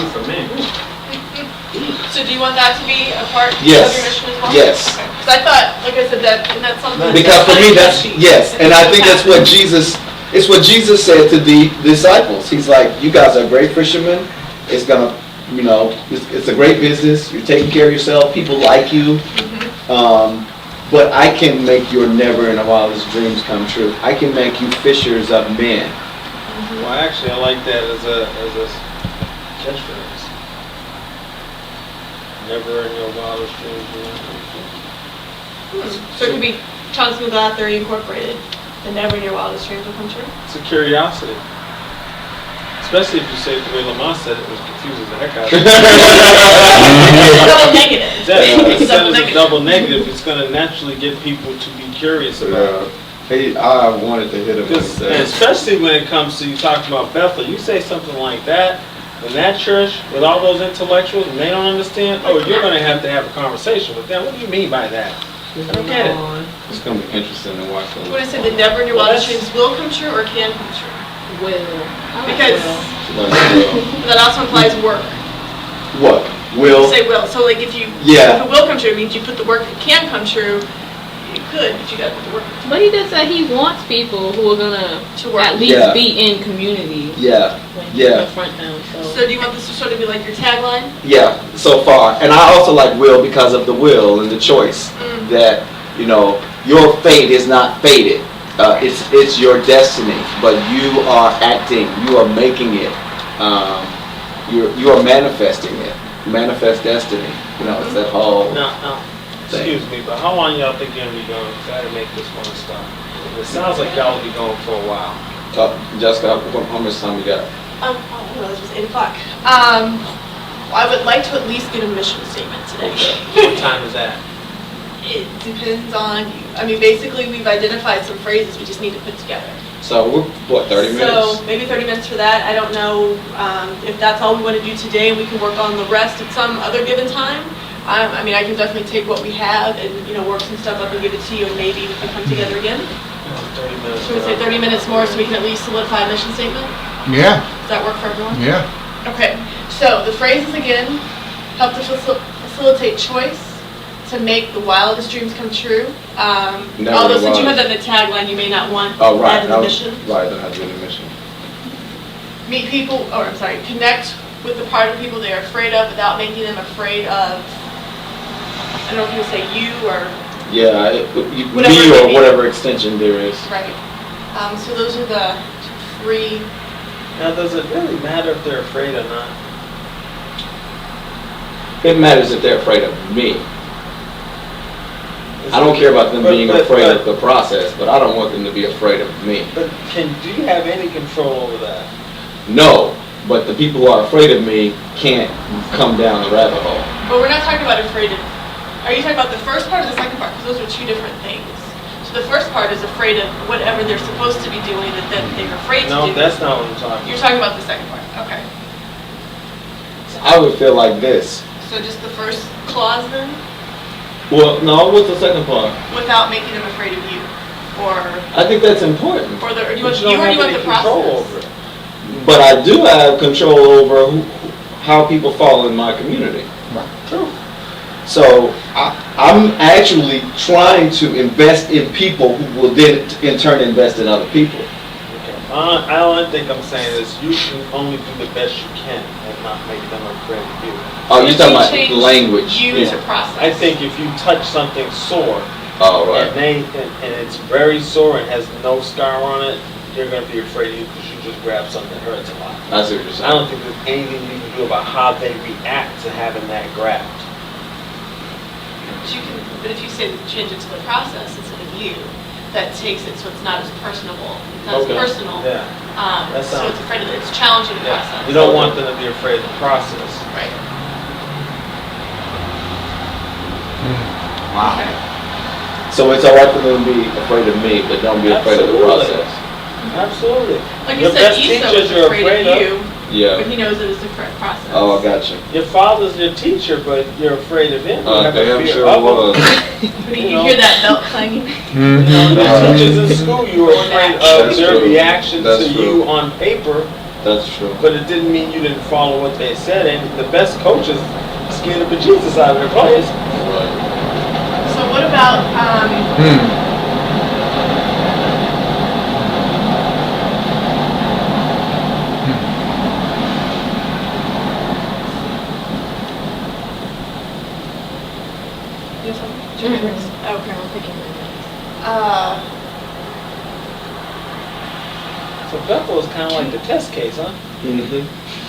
true for men. So do you want that to be a part Yes. of your mission as well? Yes. Because I thought, like I said, that's something. Because for me, that's, yes, and I think that's what Jesus, it's what Jesus said to the disciples. He's like, you guys are great fishermen. It's gonna, you know, it's a great business. You're taking care of yourself. People like you. But I can make your never in the wildest dreams come true. I can make you fishers of men. Well, actually, I like that as a catchphrase. Never in your wildest dreams will it come true. So it could be John Smooth Author Incorporated. The never in your wildest dreams will come true. It's a curiosity. Especially if you say it the way Lamont said it, which confuses the heck out of me. It's double negative. Instead of double negative, it's going to naturally get people to be curious about it. Hey, I wanted to hit him with And especially when it comes to, you talked about Bethel, you say something like that, in that church, with all those intellectuals, and they don't understand, oh, you're going to have a conversation with them. What do you mean by that? I don't get it. It's going to be interesting to watch. What I said, the never in your wildest dreams will come true or can come true? Will. Because that also implies work. What? Will? You say will. So like if it will come true, it means you put the work. It can come true. You could, but you got to put the work. But he did say he wants people who are gonna at least be in community. Confront them. So do you want this to sort of be like your tagline? Yeah, so far. And I also like will because of the will and the choice. That, you know, your fate is not fated. It's your destiny, but you are acting, you are making it, you are manifesting it. Manifest destiny. You know, it's that whole Excuse me, but how long y'all think you're going to be going? Because I had to make this one stop. It sounds like y'all will be going for a while. Jessica, how much time you got? I don't know, this was 8 o'clock. I would like to at least get a mission statement today. What time is that? It depends on you. I mean, basically, we've identified some phrases we just need to put together. So we're, what, 30 minutes? So maybe 30 minutes for that. I don't know if that's all we want to do today. We can work on the rest at some other given time. I mean, I can definitely take what we have and, you know, work some stuff up and give it to you, and maybe we can come together again. 30 minutes. Should we say 30 minutes more so we can at least solidify a mission statement? Yeah. Does that work for everyone? Yeah. Okay. So the phrases again: help to facilitate choice, to make the wildest dreams come true. Although since you have that in the tagline, you may not want that in the mission. Right, I don't have to do the mission. Meet people, connect with the part of people they are afraid of without making them afraid of, I don't know if you would say you or... me or whatever extension there is. Right. So those are the 3. Now, does it really matter if they're afraid or not? It matters if they're afraid of me. I don't care about them being afraid of the process, but I don't want them to be afraid of me. But do you have any control over that? No, but the people who are afraid of me can't come down the rabbit hole. But we're not talking about afraid of... Are you talking about the first part or the second part? Because those are 2 different things. So the first part is afraid of whatever they're supposed to be doing that they're afraid to do. No, that's not what I'm talking about. You're talking about the second part. Okay. So I would feel like this. So just the first clause then? Well, no, what's the second part? Without making them afraid of you. Or... I think that's important. Or do you want the process? Over it. But I do have control over how people fall in my community. True. So I'm actually trying to invest in people who will then in turn invest in other people. Okay. I don't think I'm saying is you can only do the best you can and not make them afraid of you. Oh, you're talking about language. You to process. I think if you touch something sore, right. and it's very sore and has no scar on it, you're going to be afraid of you because you just grabbed something that hurts a lot. I see what you're saying. I don't think there's anything you can do about how they react to having that grabbed. But if you say change it to the process instead of you, that takes it so it's not as personable, not as personal. Yeah. So it's afraid of it. It's challenging the process. You don't want them to be afraid of the process. Right. Wow. Okay. So it's alright for them to be afraid of me, but don't be afraid of the process. Absolutely. Like you said, Esau was afraid of you. Yeah. But he knows that it's the correct process. Oh, I got you. Your father's your teacher, but you're afraid of him. Damn sure was. But you hear that belt clanging? The teachers in school, you were afraid of their reaction to you on paper That's true. But it didn't mean you didn't follow what they said, and the best coaches scared the bejesus out of their players. Right. So what about, you have something? Okay. I'm thinking So Bethel is kind of like the test case, huh? Mm-hmm.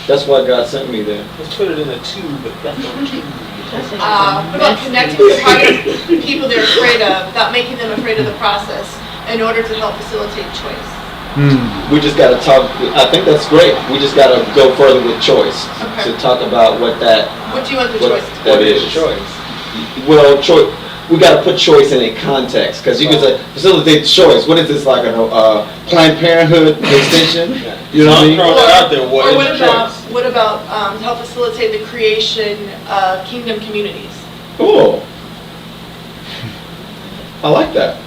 That's why God sent me there. Let's put it in a tube, but Bethel tube. What about connecting with target people they're afraid of, without making them afraid of the process, in order to help facilitate choice? We just got to talk. I think that's great. We just got to go further with choice Okay. to talk about what that What do you want the what choice to be? that What is is. choice? Well, choice. We got to put choice in a context because you can say facilitate choice. What is this, like a Planned Parenthood extension? You know what I mean? Throw that out there. Or What what is about, choice? what about help facilitate the creation of kingdom communities? Cool. I like that.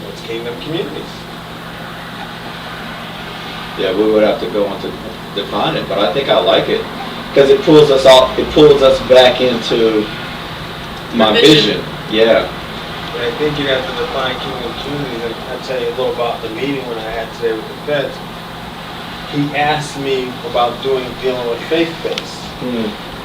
What's kingdom communities? Yeah, we would have to go into define it, but I think I like it because it pulls us all. It pulls us back into my Your vision. Yeah. But I think you have to define kingdom communities, and I'll tell you a little about the meeting when I had today with the feds. He asked me about dealing with faith-based.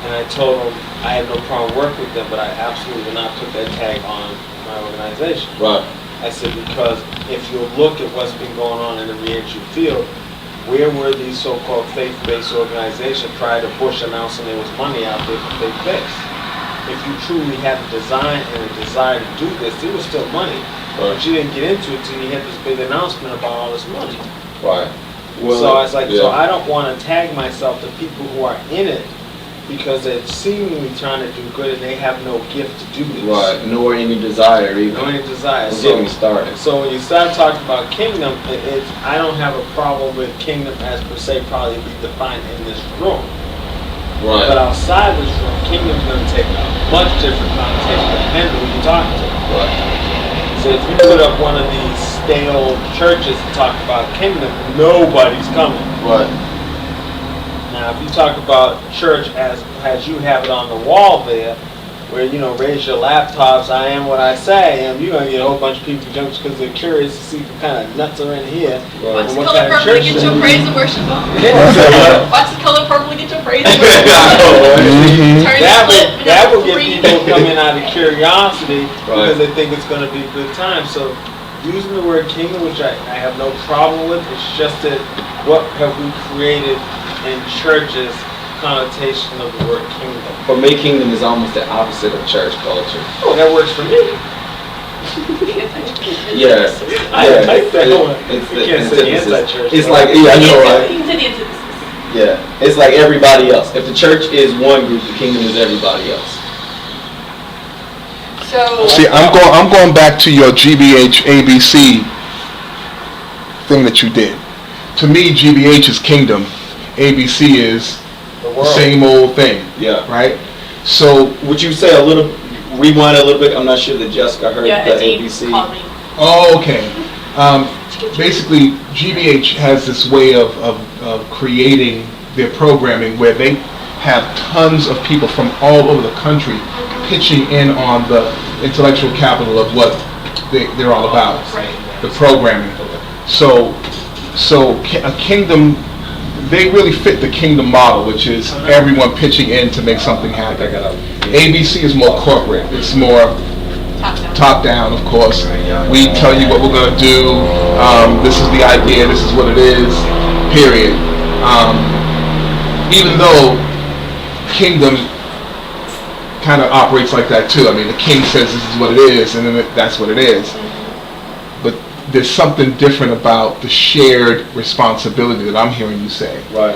And I told him I had no problem working with them, but I absolutely would not put that tag on my organization. Right. I said, because if you look at what's been going on in the reentry field, where were these so-called faith-based organizations prior to Bush announcing there was money out there for faith-based? If you truly had a design and a desire to do this, there was still money. But you didn't get into it till you had this big announcement about all this money. Right. So I was like, yeah. so I don't want to tag myself to people who are in it because they're seemingly trying to do good and they have no gift to do this. Right. Nor any desire either. No any desire. We're getting started. So when you start talking about kingdom, I don't have a problem with kingdom as per se probably be defined in this room. Right. But outside this room, kingdom's going to take a much different connotation depending who you're talking to. Right. So if you put up one of these stale churches and talk about kingdom, nobody's coming. Right. Now, if you talk about church as you have it on the wall there, where, you know, raise your laptops, I am what I say, and you're going to get a whole bunch of people jumps because they're curious to see what kind of nuts are in here. Watch and the what color kind of purple to church get they're your in. praise and worship on. Yeah. Watch the color purple to get your praise and worship on. Turn the flip and That have will get three. people coming out of curiosity because Right. they think it's going to be a good time. So using the word kingdom, which I have no problem with, it's just that what have we created in churches connotation of the word kingdom? For me, kingdom is almost the opposite of church culture. Oh, that works for me. Yeah. I like that one. It's You the can't say the antithesis. anti-church. It's like, yeah, I know, right? You can say the antithesis. Yeah. It's like everybody else. If the church is one group, the kingdom is everybody else. So, See, I'm going back to your GBH ABC thing that you did. To me, GBH is kingdom, ABC is The the world. same old thing, Yeah. right? So, Would you say rewind a little bit? I'm not sure that Jessica heard yeah, the Adeem ABC. called me. oh, okay. Basically, GBH has this way of creating their programming where they have tons of people from all over the country pitching in on the intellectual capital of what they're all about, Right. the programming. So a kingdom, they really fit the kingdom model, which is everyone pitching in to make something happen. ABC is more corporate. It's more top down, of course. We tell you what we're going to do. This is the idea. This is what it is. Period. Even though kingdom kind of operates like that too. I mean, the king says this is what it is, and then that's what it is. But there's something different about the shared responsibility that I'm hearing you say. Right.